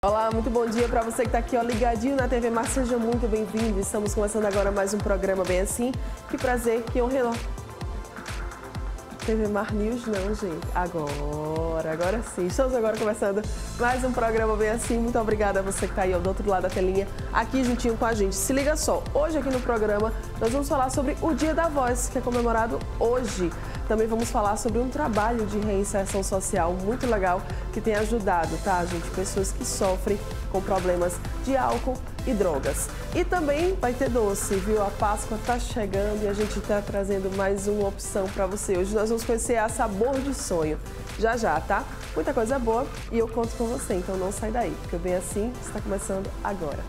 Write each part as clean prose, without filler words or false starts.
Olá, muito bom dia para você que está aqui, ó, ligadinho na TV Mar. Seja muito bem-vindo. Estamos começando agora mais um programa Bem Assim. Que prazer, que honra. TV Mar News não, gente. Agora sim. Estamos agora começando mais um programa Bem Assim. Muito obrigada a você que está aí, ó, do outro lado da telinha, aqui juntinho com a gente. Se liga só, hoje aqui no programa nós vamos falar sobre o Dia da Voz, que é comemorado hoje. Também vamos falar sobre um trabalho de reinserção social muito legal que tem ajudado, tá, gente? Pessoas que sofrem com problemas de álcool e drogas. E também vai ter doce, viu? A Páscoa tá chegando e a gente tá trazendo mais uma opção para você. Hoje nós vamos conhecer a Sabor de Sonho. Já, tá? Muita coisa boa e eu conto com você, então não sai daí, porque Bem Assim está começando agora.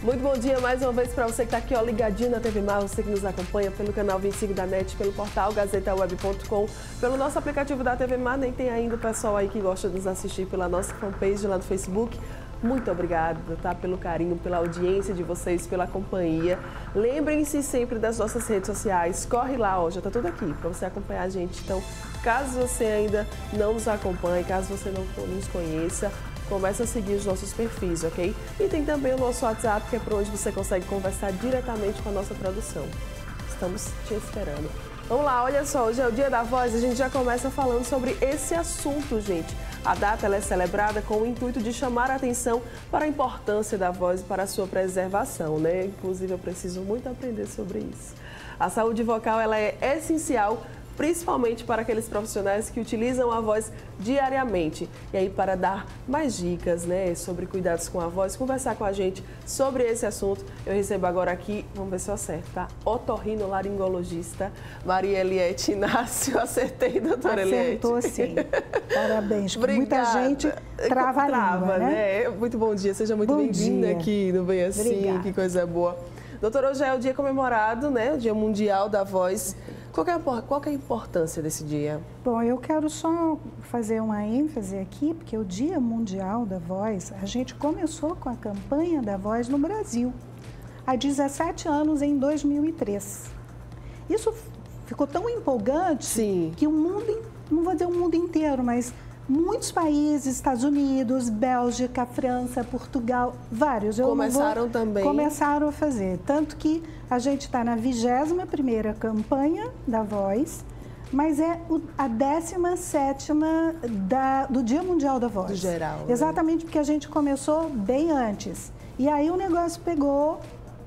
Muito bom dia mais uma vez para você que está aqui, ó, ligadinho na TV Mar, você que nos acompanha pelo canal 25 da NET, pelo portal gazetaweb.com, pelo nosso aplicativo da TV Mar. Nem tem ainda o pessoal aí que gosta de nos assistir pela nossa fanpage lá no Facebook. Muito obrigada, tá? Pelo carinho, pela audiência de vocês, pela companhia. Lembrem-se sempre das nossas redes sociais. Corre lá, ó, já tá tudo aqui para você acompanhar a gente. Então, caso você ainda não nos acompanhe, caso você não nos conheça, começa a seguir os nossos perfis, ok? E tem também o nosso WhatsApp, que é por onde você consegue conversar diretamente com a nossa produção. Estamos te esperando. Vamos lá, olha só, hoje é o Dia da Voz, a gente já começa falando sobre esse assunto, gente. A data ela é celebrada com o intuito de chamar a atenção para a importância da voz e para a sua preservação, né? Inclusive, eu preciso muito aprender sobre isso. A saúde vocal ela é essencial, principalmente para aqueles profissionais que utilizam a voz diariamente. E aí, para dar mais dicas, né, sobre cuidados com a voz, conversar com a gente sobre esse assunto, eu recebo agora aqui, vamos ver se eu acerto, tá? Otorrinolaringologista Maria Eliette Inácio. Acertei, doutora Eliette? Acertou, sim. Parabéns. Obrigada. Muita gente trava a língua, né? Muito bom dia, seja muito bem-vinda aqui no Bem Assim. Obrigada. Que coisa boa. Doutora, hoje é o dia comemorado, né, o Dia Mundial da Voz. Qual que é a importância desse dia? Bom, eu quero só fazer uma ênfase aqui, porque o Dia Mundial da Voz, a gente começou com a campanha da voz no Brasil, há 17 anos, em 2003. Isso ficou tão empolgante. Sim. Que o mundo, não vou dizer o mundo inteiro, mas muitos países, Estados Unidos, Bélgica, França, Portugal, vários. Começaram a fazer. Tanto que a gente está na 21ª campanha da voz, mas é a 17ª do Dia Mundial da Voz. Do geral. Exatamente, né? Porque a gente começou bem antes. E aí o negócio pegou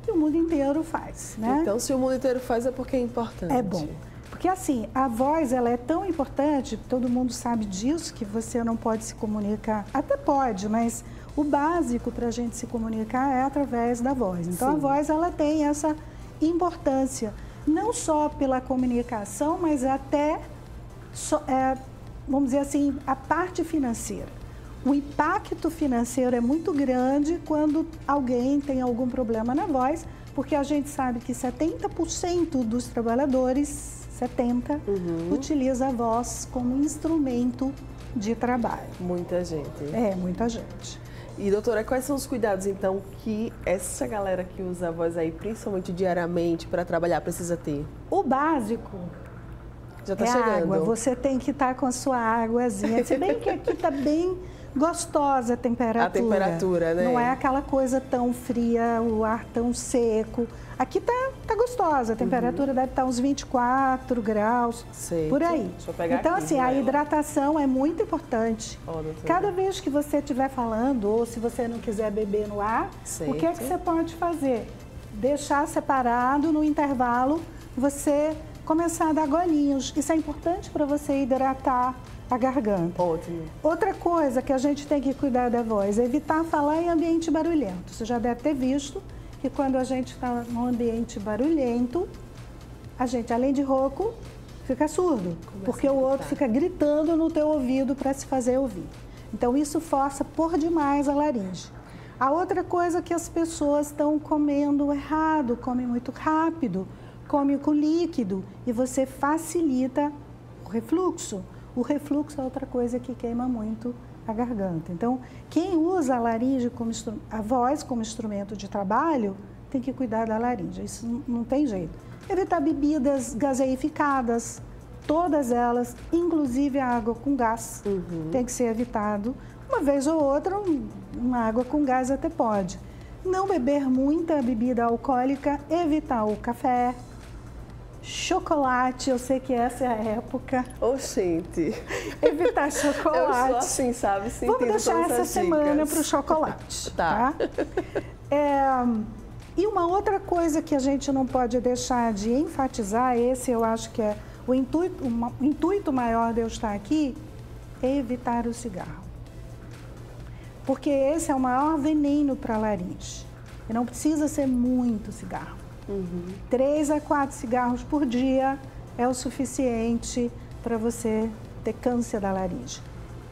e o mundo inteiro faz, né? Então, se o mundo inteiro faz, é porque é importante. É bom. Porque assim, a voz ela é tão importante, todo mundo sabe disso, que você não pode se comunicar. Até pode, mas o básico para a gente se comunicar é através da voz. Então, sim, a voz ela tem essa importância, não só pela comunicação, mas até, vamos dizer assim, a parte financeira. O impacto financeiro é muito grande quando alguém tem algum problema na voz, porque a gente sabe que 70% dos trabalhadores, 70%, utiliza a voz como instrumento de trabalho. Muita gente. É, muita gente. E, doutora, quais são os cuidados, então, que essa galera que usa a voz aí, principalmente diariamente, para trabalhar, precisa ter? O básico já tá chegando. Água. Você tem que estar com a sua águazinha. Se bem que aqui está bem gostosa a temperatura. A temperatura, né? Não é aquela coisa tão fria, o ar tão seco. Aqui tá gostosa, a temperatura deve estar uns 24 graus, por aí. Deixa eu pegar então, aqui, assim, a hidratação é muito importante. Cada vez que você estiver falando, ou se você não quiser beber no ar, o que é que você pode fazer? Deixar separado no intervalo, você começar a dar golinhos. Isso é importante para você hidratar a garganta. Ótimo. Outra coisa que a gente tem que cuidar da voz é evitar falar em ambiente barulhento. Você já deve ter visto que quando a gente está num ambiente barulhento, a gente, além de rouco, fica surdo, porque o outro fica gritando no teu ouvido para se fazer ouvir. Então, isso força por demais a laringe. A outra coisa é que as pessoas estão comendo errado, comem muito rápido, comem com líquido e você facilita o refluxo. O refluxo é outra coisa que queima muito a garganta. Então, quem usa a laringe a voz como instrumento de trabalho, tem que cuidar da laringe. Isso não tem jeito. Evitar bebidas gaseificadas, todas elas, inclusive a água com gás, tem que ser evitado. Uma vez ou outra, uma água com gás até pode. Não beber muita bebida alcoólica, evitar o café, chocolate, eu sei que essa é a época. Gente. Evitar chocolate. Eu sou assim, sabe? Sim, vamos deixar essa semana para o chocolate. Tá. E uma outra coisa que a gente não pode deixar de enfatizar, esse eu acho que é o intuito maior de eu estar aqui, é evitar o cigarro. Porque esse é o maior veneno para a laringe. E não precisa ser muito cigarro. 3 a 4 cigarros por dia é o suficiente para você ter câncer da laringe.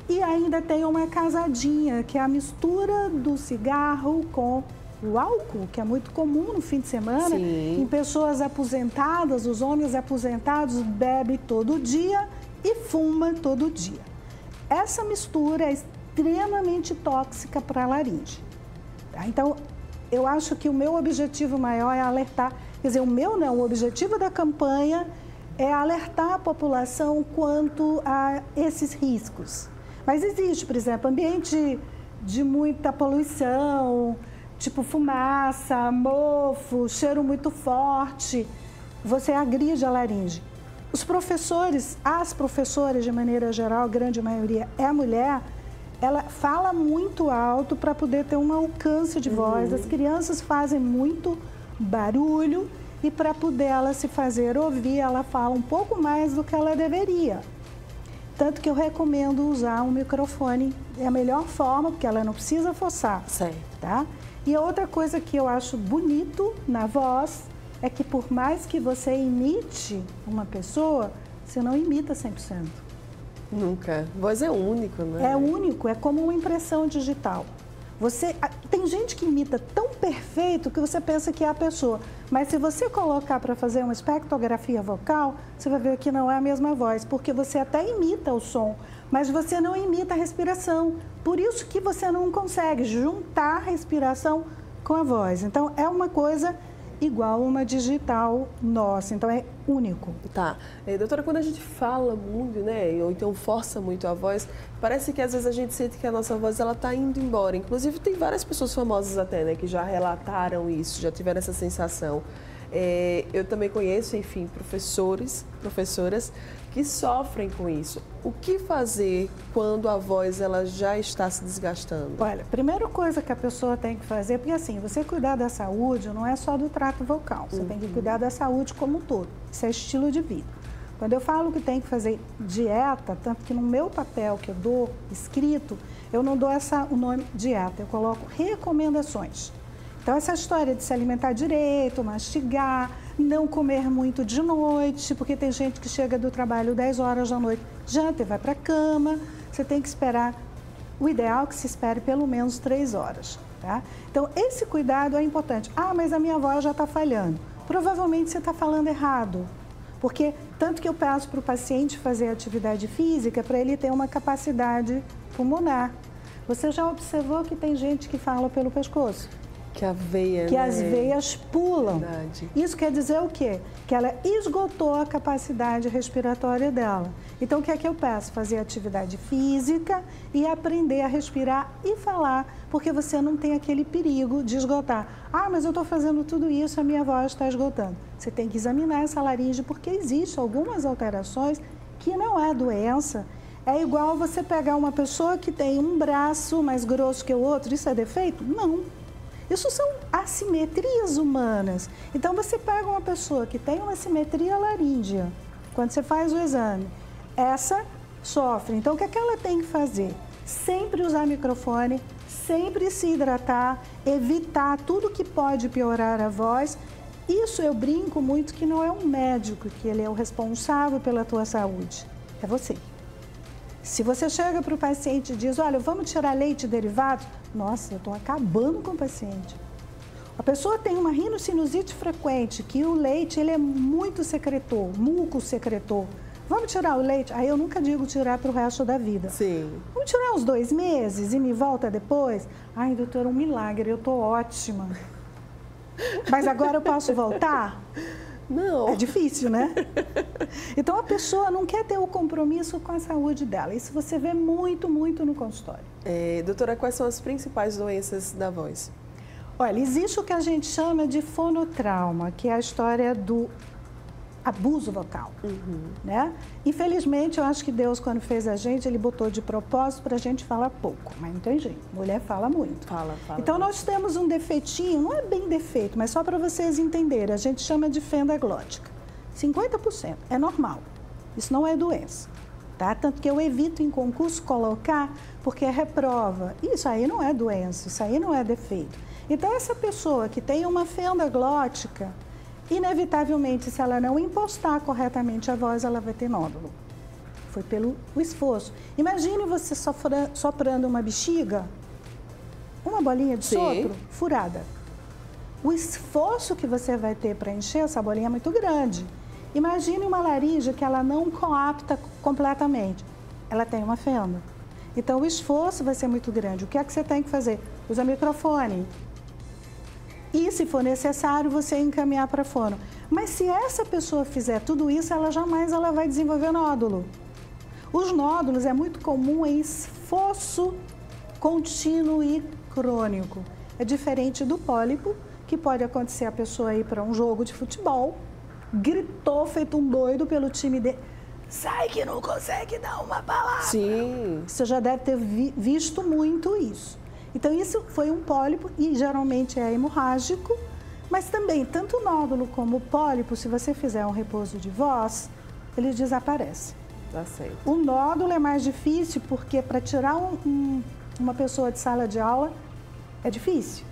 E ainda tem uma casadinha, que é a mistura do cigarro com o álcool, que é muito comum no fim de semana. Sim. Em pessoas aposentadas, os homens aposentados bebem todo dia e fumam todo dia. Essa mistura é extremamente tóxica para a laringe. Tá? Então, eu acho que o meu objetivo maior é alertar, quer dizer, o objetivo da campanha é alertar a população quanto a esses riscos. Mas existe, por exemplo, ambiente de muita poluição, tipo fumaça, mofo, cheiro muito forte, você agride a laringe. Os professores, as professoras de maneira geral, a grande maioria é mulher, ela fala muito alto para poder ter um alcance de voz. As crianças fazem muito barulho e para poder ela se fazer ouvir, ela fala um pouco mais do que ela deveria. Tanto que eu recomendo usar um microfone, é a melhor forma, porque ela não precisa forçar. Certo. Tá? E a outra coisa que eu acho bonito na voz é que por mais que você imite uma pessoa, você não imita 100%. Nunca. Voz é único, né? É único, é como uma impressão digital. Tem gente que imita tão perfeito que você pensa que é a pessoa. Mas se você colocar para fazer uma espectrografia vocal, você vai ver que não é a mesma voz, porque você até imita o som, mas você não imita a respiração. Por isso que você não consegue juntar a respiração com a voz. Então, é uma coisa igual uma digital nossa, então é único. Tá. Doutora, quando a gente fala muito, né, ou então força muito a voz, parece que às vezes a gente sente que a nossa voz ela tá indo embora. Inclusive tem várias pessoas famosas até, né, que já relataram isso, já tiveram essa sensação. Eu também conheço, enfim, professoras que sofrem com isso. O que fazer quando a voz ela já está se desgastando? Olha, a primeira coisa que a pessoa tem que fazer, porque assim, você cuidar da saúde não é só do trato vocal, você tem que cuidar da saúde como um todo. Isso é estilo de vida. Quando eu falo que tem que fazer dieta, tanto que no meu papel que eu dou escrito, eu não dou o nome dieta, eu coloco recomendações. Então, essa história de se alimentar direito, mastigar, não comer muito de noite, porque tem gente que chega do trabalho 10 horas da noite, janta e vai para a cama, você tem que esperar, o ideal é que se espere pelo menos 3 horas, tá? Então, esse cuidado é importante. Ah, mas a minha voz já está falhando. Provavelmente você está falando errado, porque tanto que eu peço para o paciente fazer atividade física para ele ter uma capacidade pulmonar. Você já observou que tem gente que fala pelo pescoço? Que a veia, que as veias pulam. Verdade. Isso quer dizer o quê? Que ela esgotou a capacidade respiratória dela. Então, o que é que eu peço? Fazer atividade física e aprender a respirar e falar, porque você não tem aquele perigo de esgotar. Ah, mas eu estou fazendo tudo isso, a minha voz está esgotando. Você tem que examinar essa laringe, porque existem algumas alterações que não é doença. É igual você pegar uma pessoa que tem um braço mais grosso que o outro, isso é defeito? Não. Isso são assimetrias humanas. Então, você pega uma pessoa que tem uma assimetria laríngea, quando você faz o exame, essa sofre. Então, o que é que ela tem que fazer? Sempre usar microfone, sempre se hidratar, evitar tudo que pode piorar a voz. Isso eu brinco muito que não é um médico que ele é o responsável pela tua saúde, é você. Se você chega para o paciente e diz, olha, vamos tirar leite e derivados, nossa, eu estou acabando com o paciente. A pessoa tem uma rinocinusite frequente, que o leite ele é muito secretor, muco secretor. Vamos tirar o leite? Aí eu nunca digo tirar para o resto da vida. Sim. Vamos tirar uns 2 meses e me volta depois? Ai, doutora, um milagre, eu tô ótima. Mas agora eu posso voltar? Não. É difícil, né? Então a pessoa não quer ter o compromisso com a saúde dela. Isso você vê muito, muito no consultório. Doutora, quais são as principais doenças da voz? Olha, existe o que a gente chama de fonotrauma, que é a história do abuso vocal, né? Infelizmente, eu acho que Deus, quando fez a gente, Ele botou de propósito para a gente falar pouco, mas não tem jeito, mulher fala muito. Fala. Então, nós temos um defeitinho, não é bem defeito, mas só para vocês entenderem, a gente chama de fenda glótica. 50% é normal, isso não é doença, tá? Tanto que eu evito em concurso colocar, porque é reprova. Isso aí não é doença, isso aí não é defeito. Então, essa pessoa que tem uma fenda glótica, inevitavelmente, se ela não impostar corretamente a voz, ela vai ter nódulo. Foi pelo esforço. Imagine você soprando uma bexiga, uma bolinha de sopro, furada. O esforço que você vai ter para encher essa bolinha é muito grande. Imagine uma laringe que ela não coapta completamente. Ela tem uma fenda. Então, o esforço vai ser muito grande. O que é que você tem que fazer? Usa microfone. E, se for necessário, você encaminhar para fono. Mas se essa pessoa fizer tudo isso, ela jamais vai desenvolver nódulo. Os nódulos é muito comum em esforço contínuo e crônico. É diferente do pólipo, que pode acontecer a pessoa ir para um jogo de futebol, gritou feito um doido pelo time dele, sai que não consegue dar uma palavra. Sim. Você já deve ter visto muito isso. Então, isso foi um pólipo e geralmente é hemorrágico, mas também, tanto o nódulo como o pólipo, se você fizer um repouso de voz, ele desaparece. Tá certo. O nódulo é mais difícil porque para tirar uma pessoa de sala de aula é difícil.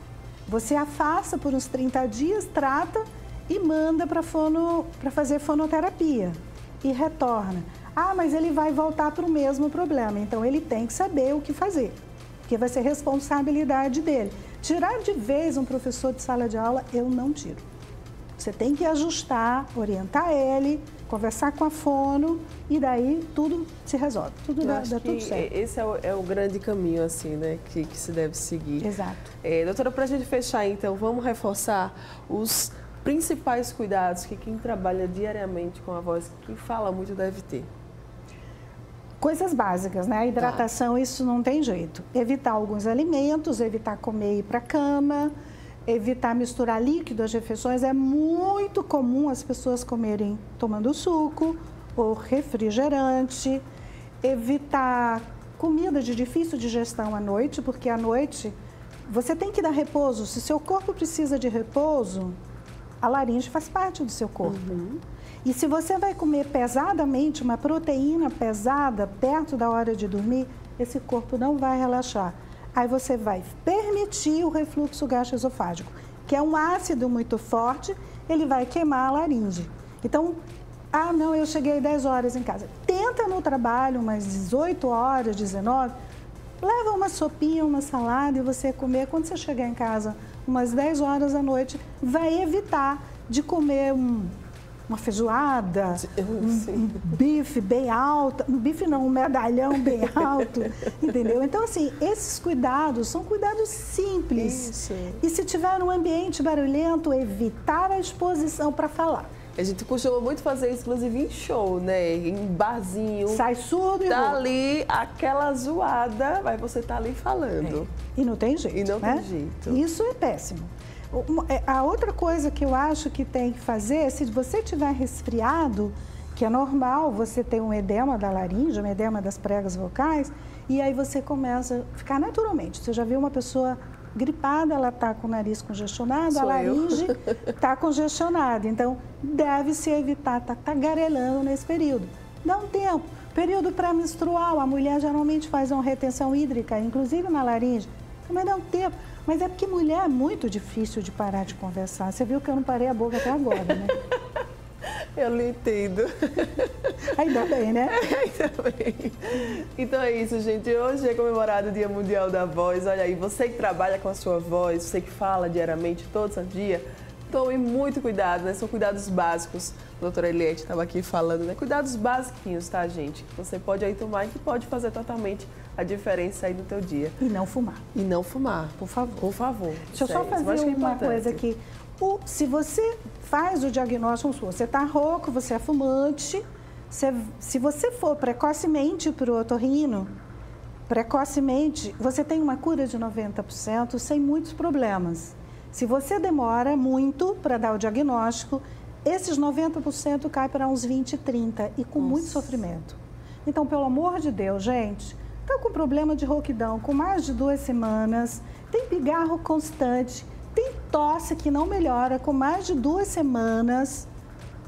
Você afasta por uns 30 dias, trata e manda para fazer fonoterapia e retorna. Ah, mas ele vai voltar para o mesmo problema, então ele tem que saber o que fazer. Porque vai ser responsabilidade dele. Tirar de vez um professor de sala de aula, eu não tiro. Você tem que ajustar, orientar ele, conversar com a fono e daí tudo se resolve. Tudo dá tudo certo. Esse é o grande caminho, assim, né, que se deve seguir. Exato. Doutora, para a gente fechar, então, vamos reforçar os principais cuidados que quem trabalha diariamente com a voz, quem fala muito, deve ter. Coisas básicas, né? A hidratação, isso não tem jeito. Evitar alguns alimentos, evitar comer e ir para a cama, evitar misturar líquido às refeições. É muito comum as pessoas comerem tomando suco ou refrigerante. Evitar comida de difícil digestão à noite, porque à noite você tem que dar repouso. Se seu corpo precisa de repouso, a laringe faz parte do seu corpo. E se você vai comer pesadamente, uma proteína pesada, perto da hora de dormir, esse corpo não vai relaxar. Aí você vai permitir o refluxo gastroesofágico, que é um ácido muito forte, ele vai queimar a laringe. Então, ah, não, eu cheguei 10 horas em casa. Tenta no trabalho umas 18 horas, 19, leva uma sopinha, uma salada e você comer. Quando você chegar em casa, umas 10 horas da noite, vai evitar de comer uma feijoada, um bife bem alto, um bife não, um medalhão bem alto, entendeu? Então, assim, esses cuidados são cuidados simples. Isso. E se tiver um ambiente barulhento, evitar a exposição para falar. A gente costuma muito fazer isso, inclusive em show, né? Em barzinho. Sai surdo e tá ali aquela zoada, mas você tá ali falando. E não tem jeito, E não né? tem jeito. Isso é péssimo. A outra coisa que eu acho que tem que fazer, se você tiver resfriado, que é normal você ter um edema da laringe, um edema das pregas vocais, e aí você começa a ficar naturalmente. Você já viu uma pessoa gripada, ela está com o nariz congestionado, a laringe está congestionada. Então, deve-se evitar estar tagarelando nesse período. Dá um tempo. Período pré-menstrual, a mulher geralmente faz uma retenção hídrica, inclusive na laringe. Também dá um tempo. Mas é porque mulher é muito difícil de parar de conversar. Você viu que eu não parei a boca até agora, né? Eu não entendo. Ainda bem, né? Ainda bem. Então é isso, gente. Hoje é comemorado o Dia Mundial da Voz. Olha aí, você que trabalha com a sua voz, você que fala diariamente, todo santo dia, Tome muito cuidado, né? São cuidados básicos. A doutora Eliette estava aqui falando, né? Cuidados basiquinhos, tá, gente? Que você pode aí tomar e que pode fazer totalmente a diferença aí no teu dia. E não fumar. E não fumar. Por favor. Por favor. Deixa eu só fazer uma coisa aqui. Se você faz o diagnóstico, você está rouco, você é fumante, se você for precocemente para o otorrino, precocemente, você tem uma cura de 90% sem muitos problemas. Se você demora muito para dar o diagnóstico, esses 90% cai para uns 20, 30 e com muito sofrimento. Então, pelo amor de Deus, gente, está com problema de rouquidão com mais de 2 semanas, tem pigarro constante, tem tosse que não melhora com mais de 2 semanas,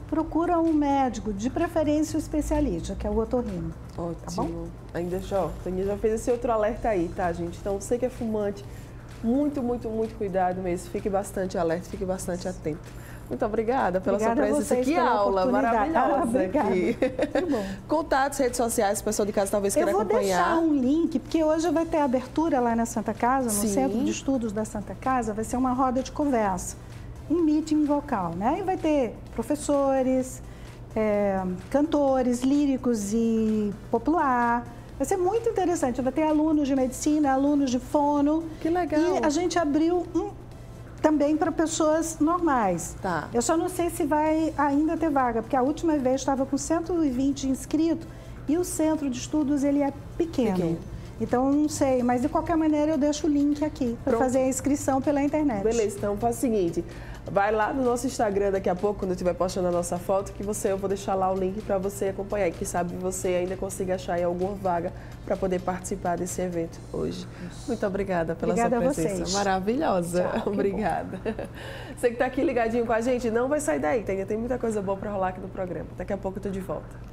procura um médico, de preferência o especialista, que é o otorrino. Ótimo. Tá bom? Ainda já fez esse outro alerta aí, tá, gente? Então, você que é fumante, muito, muito, muito cuidado mesmo. Fique bastante alerta, fique bastante atento. Muito obrigada pela sua presença. Que aula maravilhosa aqui. Que bom. Contatos, redes sociais, o pessoal de casa talvez queira acompanhar. Eu vou deixar um link, porque hoje vai ter abertura lá na Santa Casa, no Centro de Estudos da Santa Casa, vai ser uma roda de conversa, um meeting vocal, né? E vai ter professores, cantores líricos e popular. Vai ser muito interessante. Vai ter alunos de medicina, alunos de fono. Que legal. E a gente abriu também para pessoas normais. Tá. Eu só não sei se vai ainda ter vaga, porque a última vez estava com 120 inscritos e o centro de estudos ele é pequeno. Então, não sei, mas de qualquer maneira eu deixo o link aqui para fazer a inscrição pela internet. Beleza, então faz o seguinte, vai lá no nosso Instagram daqui a pouco, quando eu estiver postando a nossa foto, que eu vou deixar lá o link para você acompanhar. E quem sabe você ainda consiga achar aí alguma vaga para poder participar desse evento hoje. Muito obrigada pela sua presença. A vocês. Maravilhosa. Tchau, obrigada. Você que está aqui ligadinho com a gente, não vai sair daí, tem muita coisa boa para rolar aqui no programa. Daqui a pouco eu estou de volta.